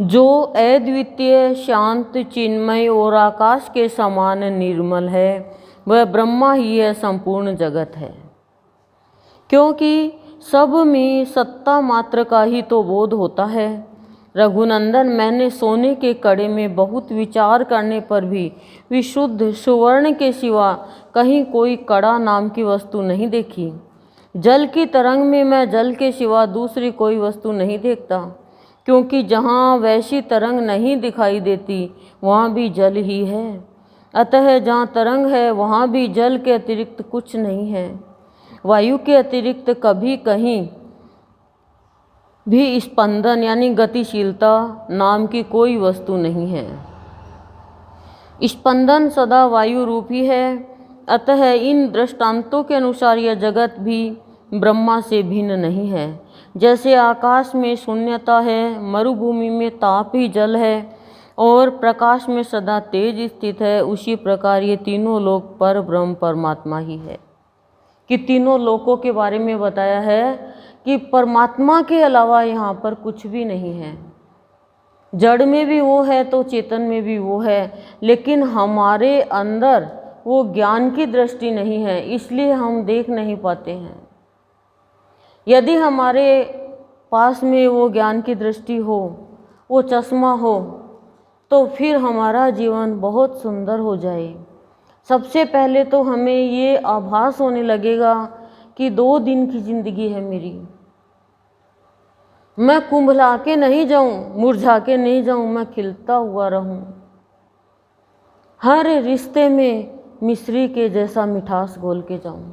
जो अद्वितीय, शांत, चिन्मय और आकाश के समान निर्मल है, वह ब्रह्मा ही है, संपूर्ण जगत है। क्योंकि सब में सत्ता मात्र का ही तो बोध होता है। रघुनंदन, मैंने सोने के कड़े में बहुत विचार करने पर भी विशुद्ध सुवर्ण के सिवा कहीं कोई कड़ा नाम की वस्तु नहीं देखी। जल की तरंग में मैं जल के सिवा दूसरी कोई वस्तु नहीं देखता, क्योंकि जहाँ वैसी तरंग नहीं दिखाई देती वहाँ भी जल ही है। अतः जहाँ तरंग है वहाँ भी जल के अतिरिक्त कुछ नहीं है। वायु के अतिरिक्त कभी कहीं भी स्पंदन यानी गतिशीलता नाम की कोई वस्तु नहीं है। स्पंदन सदा वायु रूप ही है। अतः इन दृष्टांतों के अनुसार यह जगत भी ब्रह्मा से भिन्न नहीं है। जैसे आकाश में शून्यता है, मरुभूमि में ताप ही जल है और प्रकाश में सदा तेज स्थित है, उसी प्रकार ये तीनों लोक पर ब्रह्म परमात्मा ही है। कि तीनों लोकों के बारे में बताया है कि परमात्मा के अलावा यहाँ पर कुछ भी नहीं है। जड़ में भी वो है तो चेतन में भी वो है, लेकिन हमारे अंदर वो ज्ञान की दृष्टि नहीं है, इसलिए हम देख नहीं पाते हैं। यदि हमारे पास में वो ज्ञान की दृष्टि हो, वो चश्मा हो, तो फिर हमारा जीवन बहुत सुंदर हो जाए। सबसे पहले तो हमें ये आभास होने लगेगा कि 2 दिन की जिंदगी है मेरी। मैं कुंभला के नहीं जाऊं, मुरझा के नहीं जाऊं, मैं खिलता हुआ रहूं। हर रिश्ते में मिश्री के जैसा मिठास घोल के जाऊं।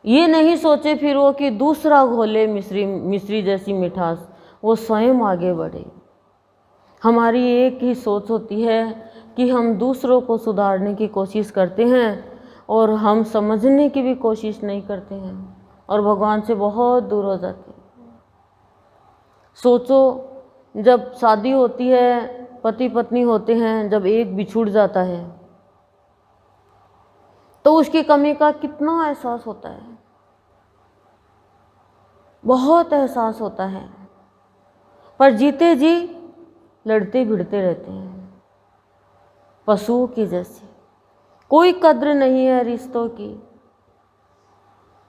ये नहीं सोचे फिर वो कि दूसरा घोले मिश्री जैसी मिठास, वो स्वयं आगे बढ़े। हमारी एक ही सोच होती है कि हम दूसरों को सुधारने की कोशिश करते हैं और हम समझने की भी कोशिश नहीं करते हैं और भगवान से बहुत दूर हो जाते हैं। सोचो, जब शादी होती है, पति पत्नी होते हैं, जब एक बिछुड़ जाता है तो उसकी कमी का कितना एहसास होता है। बहुत एहसास होता है, पर जीते जी लड़ते भिड़ते रहते हैं पशुओं की जैसे। कोई कद्र नहीं है रिश्तों की,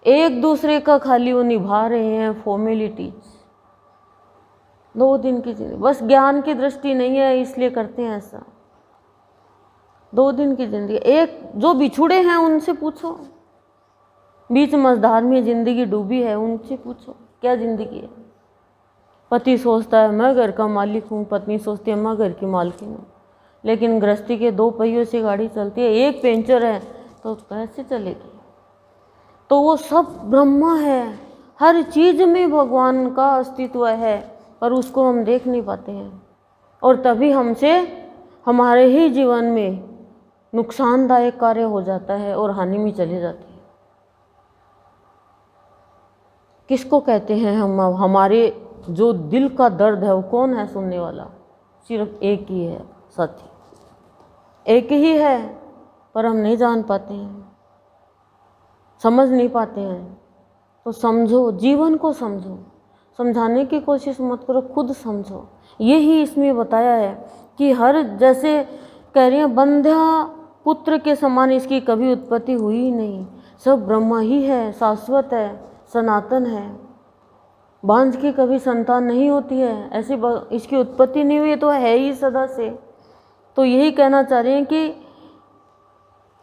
एक दूसरे का खाली वो निभा रहे हैं फॉर्मेलिटीज। 2 दिन की जिंदगी, बस ज्ञान की दृष्टि नहीं है इसलिए करते हैं ऐसा। 2 दिन की जिंदगी, एक जो बिछुड़े हैं उनसे पूछो, बीच मझधार में जिंदगी डूबी है, उनसे पूछो क्या जिंदगी है। पति सोचता है मैं घर का मालिक हूँ, पत्नी सोचती है मैं घर की मालकिन हूँ, लेकिन गृहस्थी के 2 पहियों से गाड़ी चलती है, एक पंचर है तो कैसे चलेगी। तो वो सब ब्रह्मा है, हर चीज में भगवान का अस्तित्व है, पर उसको हम देख नहीं पाते हैं और तभी हमसे हमारे ही जीवन में नुकसानदायक कार्य हो जाता है और हानि में चले जाते हैं। किसको कहते हैं हम? हमारे जो दिल का दर्द है वो कौन है सुनने वाला? सिर्फ एक ही है, साथी, एक ही है, पर हम नहीं जान पाते हैं, समझ नहीं पाते हैं। तो समझो, जीवन को समझो, समझाने की कोशिश मत करो, खुद समझो। यही इसमें बताया है कि हर, जैसे कह रही हैं बंध्या पुत्र के समान इसकी कभी उत्पत्ति हुई ही नहीं, सब ब्रह्मा ही है, शाश्वत है, सनातन है। बांझ की कभी संतान नहीं होती है, ऐसी इसकी उत्पत्ति नहीं हुई, तो है ही सदा से। तो यही कहना चाह रहे हैं कि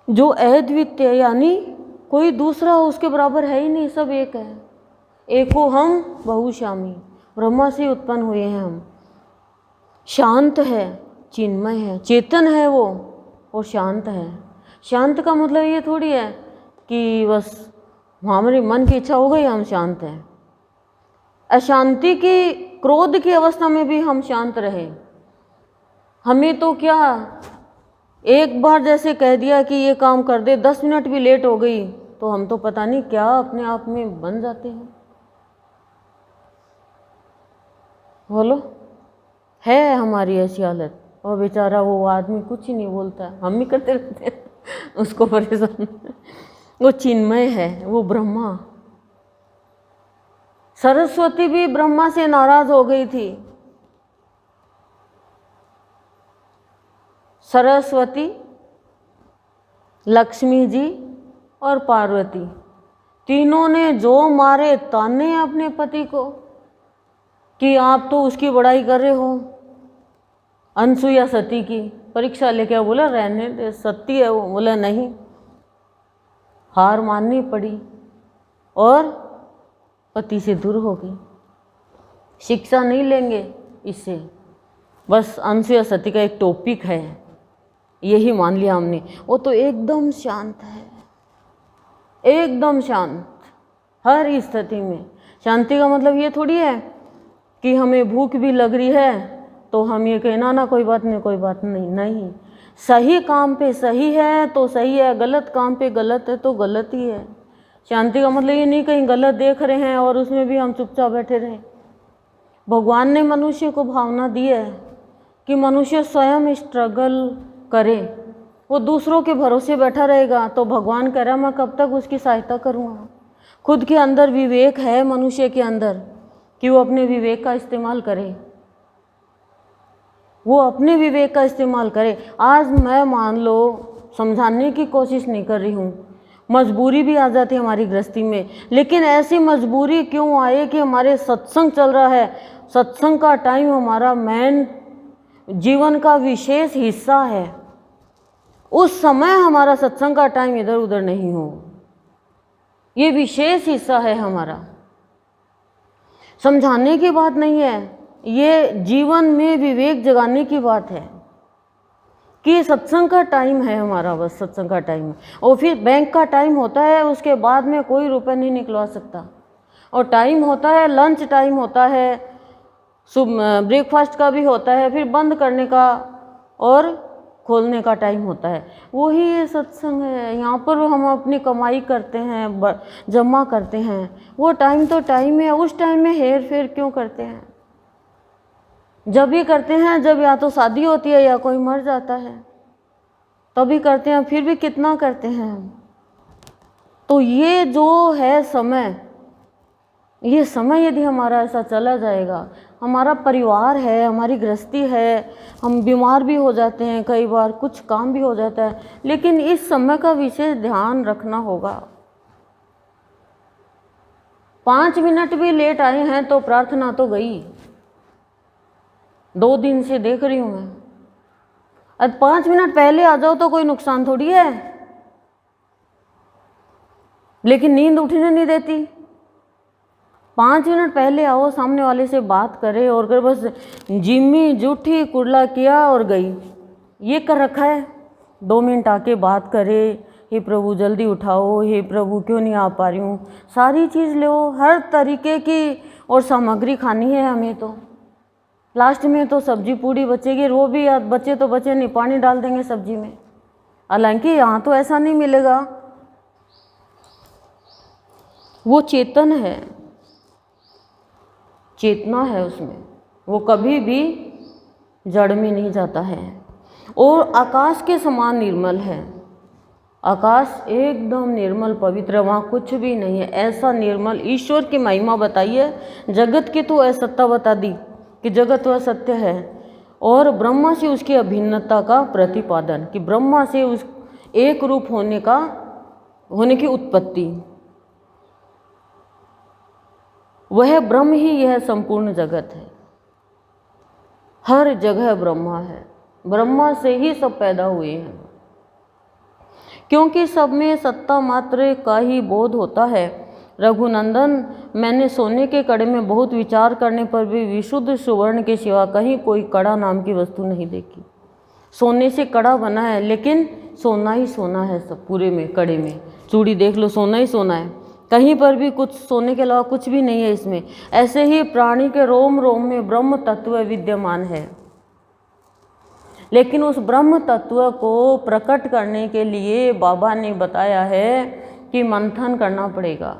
जो अद्वितीय यानी कोई दूसरा उसके बराबर है ही नहीं, सब एक है। एको हम बहुश्यामी, ब्रह्मा से उत्पन्न हुए हैं हम। शांत है, चिन्मय है, चेतन है वो और शांत है। शांत का मतलब ये थोड़ी है कि बस हमारे मन की इच्छा हो गई हम शांत हैं। अशांति की, क्रोध की अवस्था में भी हम शांत रहे। हमें तो क्या, एक बार जैसे कह दिया कि ये काम कर दे, 10 मिनट भी लेट हो गई तो हम तो पता नहीं क्या अपने आप में बन जाते हैं। बोलो, है हमारी ऐसी हालत। और बेचारा वो आदमी कुछ ही नहीं बोलता, हम ही करते रहते हैं उसको परेशान। वो चिन्मय है, वो ब्रह्मा। सरस्वती भी ब्रह्मा से नाराज हो गई थी सरस्वती, लक्ष्मी जी और पार्वती, तीनों ने जो मारे ताने अपने पति को कि आप तो उसकी बड़ाई कर रहे हो, अनसुईया सती की परीक्षा लेके बोला रहने दे, सती है वो, बोला नहीं, हार माननी पड़ी और पति से दूर हो गई। शिक्षा नहीं लेंगे इससे, बस अनसुईया सती का एक टॉपिक है, यही मान लिया हमने। वो तो एकदम शांत है, एकदम शांत, हर स्थिति में। शांति का मतलब ये थोड़ी है कि हमें भूख भी लग रही है तो हम ये कहना ना कोई बात नहीं, कोई बात नहीं, नहीं। सही काम पे सही है तो सही है, गलत काम पे गलत है तो गलत ही है। शांति का मतलब ये नहीं कहीं गलत देख रहे हैं और उसमें भी हम चुपचाप बैठे रहें। भगवान ने मनुष्य को भावना दी है कि मनुष्य स्वयं स्ट्रगल करे, वो दूसरों के भरोसे बैठा रहेगा तो भगवान कह रहा मैं कब तक उसकी सहायता करूँगा। खुद के अंदर विवेक है मनुष्य के अंदर कि वो अपने विवेक का इस्तेमाल करे, वो अपने विवेक का इस्तेमाल करे। आज मैं मान लो समझाने की कोशिश नहीं कर रही हूँ, मजबूरी भी आ जाती है हमारी गृहस्थी में, लेकिन ऐसी मजबूरी क्यों आए कि हमारे सत्संग चल रहा है, सत्संग का टाइम हमारा मेन जीवन का विशेष हिस्सा है, उस समय हमारा सत्संग का टाइम इधर उधर नहीं हो, ये विशेष हिस्सा है हमारा। समझाने की बात नहीं है, ये जीवन में विवेक जगाने की बात है कि सत्संग का टाइम है हमारा, बस सत्संग का टाइम है। और फिर बैंक का टाइम होता है, उसके बाद में कोई रुपए नहीं निकलवा सकता। और टाइम होता है, लंच टाइम होता है, सुबह ब्रेकफास्ट का भी होता है, फिर बंद करने का और खोलने का टाइम होता है। वही ये सत्संग है, यहाँ पर हम अपनी कमाई करते हैं, जमा करते हैं। वो टाइम तो टाइम है, उस टाइम में हेर फेर क्यों करते हैं? जब भी करते हैं जब या तो शादी होती है या कोई मर जाता है तभी करते हैं, फिर भी कितना करते हैं हम। तो ये जो है समय, ये समय यदि हमारा ऐसा चला जाएगा, हमारा परिवार है, हमारी गृहस्थी है, हम बीमार भी हो जाते हैं, कई बार कुछ काम भी हो जाता है, लेकिन इस समय का विशेष ध्यान रखना होगा। 5 मिनट भी लेट आए हैं तो प्रार्थना तो गई। 2 दिन से देख रही हूँ मैं, अब 5 मिनट पहले आ जाओ तो कोई नुकसान थोड़ी है, लेकिन नींद उठने नहीं देती। 5 मिनट पहले आओ, सामने वाले से बात करे, और अगर बस जिम्मी जूठी कुर्ला किया और गई, ये कर रखा है। 2 मिनट आके बात करे, हे प्रभु जल्दी उठाओ, हे प्रभु क्यों नहीं आ पा रही हूँ, सारी चीज़ लो, हर तरीके की और सामग्री खानी है हमें। तो लास्ट में तो सब्जी पूड़ी बचेगी, वो भी बचे तो बचे नहीं, पानी डाल देंगे सब्जी में। हालांकि यहाँ तो ऐसा नहीं मिलेगा, वो चेतन है, चेतना है उसमें, वो कभी भी जड़ में नहीं जाता है। और आकाश के समान निर्मल है, आकाश एकदम निर्मल पवित्र, वहाँ कुछ भी नहीं है, ऐसा निर्मल। ईश्वर की महिमा बताइए, जगत की तो असत्ता बता दी कि जगत वह सत्य है, और ब्रह्मा से उसकी अभिन्नता का प्रतिपादन कि ब्रह्मा से उस एक रूप होने की उत्पत्ति, वह ब्रह्म ही यह संपूर्ण जगत है। हर जगह ब्रह्मा है, ब्रह्मा से ही सब पैदा हुए हैं, क्योंकि सब में सत्ता मात्र का ही बोध होता है। रघुनंदन, मैंने सोने के कड़े में बहुत विचार करने पर भी विशुद्ध सुवर्ण के सिवा कहीं कोई कड़ा नाम की वस्तु नहीं देखी। सोने से कड़ा बना है, लेकिन सोना ही सोना है, सब पूरे में कड़े में चूड़ी देख लो, सोना ही सोना है, कहीं पर भी कुछ सोने के अलावा कुछ भी नहीं है इसमें। ऐसे ही प्राणी के रोम रोम में ब्रह्म तत्व विद्यमान है, लेकिन उस ब्रह्म तत्व को प्रकट करने के लिए बाबा ने बताया है कि मंथन करना पड़ेगा।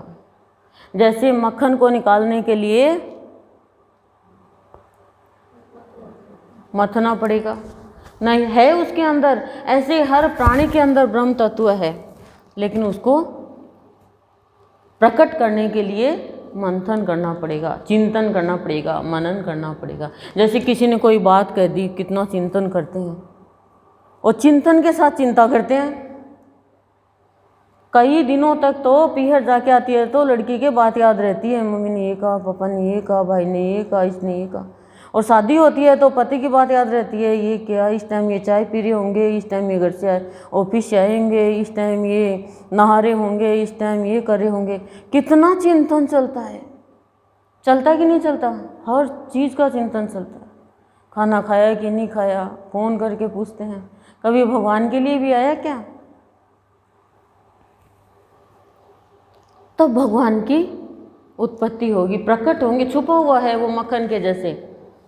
जैसे मक्खन को निकालने के लिए मथना पड़ेगा, नहीं है उसके अंदर, ऐसे हर प्राणी के अंदर ब्रह्म तत्व है, लेकिन उसको प्रकट करने के लिए मंथन करना पड़ेगा, चिंतन करना पड़ेगा, मनन करना पड़ेगा। जैसे किसी ने कोई बात कह दी, कितना चिंतन करते हैं, और चिंतन के साथ चिंता करते हैं। कई दिनों तक तो पीहर जाके आती है तो लड़की के बात याद रहती है, मम्मी ने ये कहा, पापा ने ये कहा, भाई ने ये कहा, इसने ये कहा। और शादी होती है तो पति की बात याद रहती है, ये क्या, इस टाइम ये चाय पी रहे होंगे, इस टाइम ये घर से आए ऑफिस से आएंगे, इस टाइम ये नहा रहे होंगे, इस टाइम ये कर रहे होंगे। कितना चिंतन चलता है, चलता है कि नहीं चलता? हर चीज़ का चिंतन चलता है। खाना खाया कि नहीं खाया, फ़ोन करके पूछते हैं। कभी भगवान के लिए भी आया क्या? तब भगवान की उत्पत्ति होगी, प्रकट होंगे। छुपा हुआ है वो मक्खन के जैसे,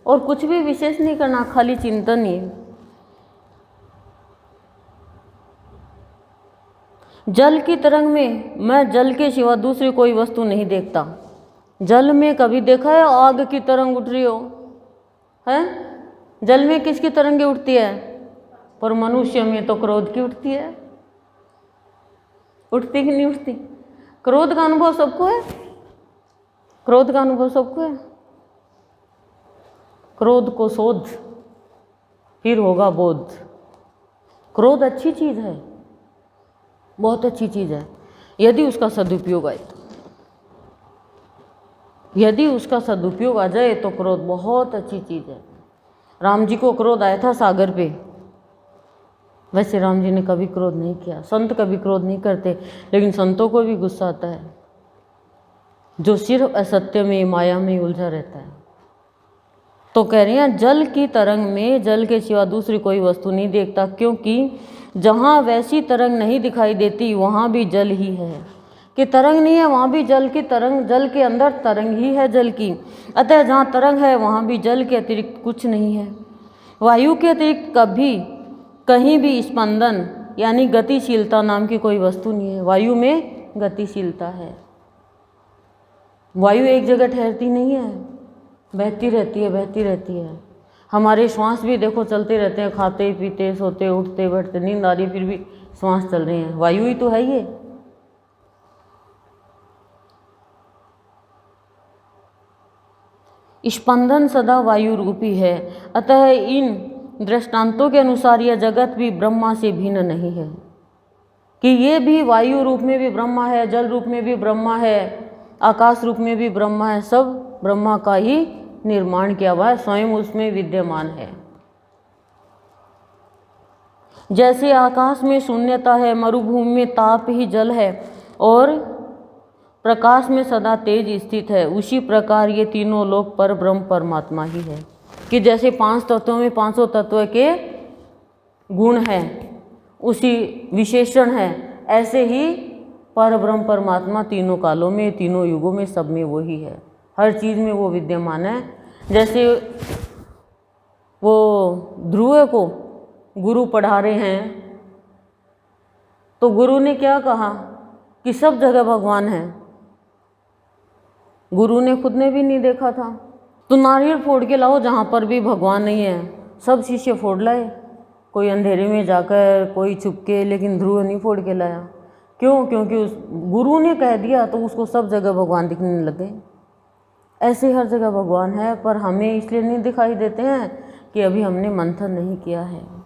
और कुछ भी विशेष नहीं करना, खाली चिंतन ही। जल की तरंग में मैं जल के सिवा दूसरी कोई वस्तु नहीं देखता। जल में कभी देखा है आग की तरंग उठ रही हो? है? जल में किसकी तरंगे उठती है? पर मनुष्य में तो क्रोध की उठती है। उठती कि नहीं उठती? क्रोध का अनुभव सबको है, क्रोध का अनुभव सबको है। क्रोध को शोध, फिर होगा बोध। क्रोध अच्छी चीज़ है, बहुत अच्छी चीज़ है, यदि उसका सदुपयोग आए तो। यदि उसका सदुपयोग आ जाए तो क्रोध बहुत अच्छी चीज़ है। राम जी को क्रोध आया था सागर पे, वैसे राम जी ने कभी क्रोध नहीं किया। संत कभी क्रोध नहीं करते, लेकिन संतों को भी गुस्सा आता है, जो सिर्फ असत्य में, माया में उलझा रहता है। तो कह रहे हैं जल की तरंग में जल के सिवा दूसरी कोई वस्तु नहीं देखता, क्योंकि जहाँ वैसी तरंग नहीं दिखाई देती वहाँ भी जल ही है। कि तरंग नहीं है वहाँ भी जल की तरंग, जल के अंदर तरंग ही है जल की। अतः जहाँ तरंग है वहाँ भी जल के अतिरिक्त कुछ नहीं है। वायु के अतिरिक्त कभी कहीं भी स्पंदन यानी गतिशीलता नाम की कोई वस्तु नहीं है। वायु में गतिशीलता है। वायु एक जगह ठहरती नहीं है, बहती रहती है, बहती रहती है। हमारे श्वास भी देखो चलते रहते हैं, खाते पीते सोते उठते बैठते, नींद आ रही फिर भी श्वास चल रहे हैं, वायु ही तो है ये। स्पंदन सदा वायु रूपी है। अतः इन दृष्टांतों के अनुसार यह जगत भी ब्रह्मा से भिन्न नहीं है, कि ये भी वायु रूप में भी ब्रह्मा है, जल रूप में भी ब्रह्मा है, आकाश रूप में भी ब्रह्मा है। सब ब्रह्मा का ही निर्माण किया हुआ है, स्वयं उसमें विद्यमान है। जैसे आकाश में शून्यता है, मरुभूमि में ताप ही जल है और प्रकाश में सदा तेज स्थित है, उसी प्रकार ये तीनों लोक पर ब्रह्म परमात्मा ही है। कि जैसे 5 तत्वों में 500 तत्व के गुण हैं, उसी विशेषण है, ऐसे ही पर ब्रह्म परमात्मा तीनों कालों में, तीनों युगों में, सब में वो ही है। हर चीज़ में वो विद्यमान है। जैसे वो ध्रुव को गुरु पढ़ा रहे हैं, तो गुरु ने क्या कहा कि सब जगह भगवान है। गुरु ने खुद ने भी नहीं देखा था। तो नारियल फोड़ के लाओ जहाँ पर भी भगवान नहीं है, सब शिष्य फोड़ लाए, कोई अंधेरे में जाकर, कोई छुप के, लेकिन ध्रुव नहीं फोड़ के लाया। क्यों? क्योंकि उस गुरु ने कह दिया तो उसको सब जगह भगवान दिखने लग गए। ऐसे हर जगह भगवान है, पर हमें इसलिए नहीं दिखाई देते हैं कि अभी हमने मंथन नहीं किया है।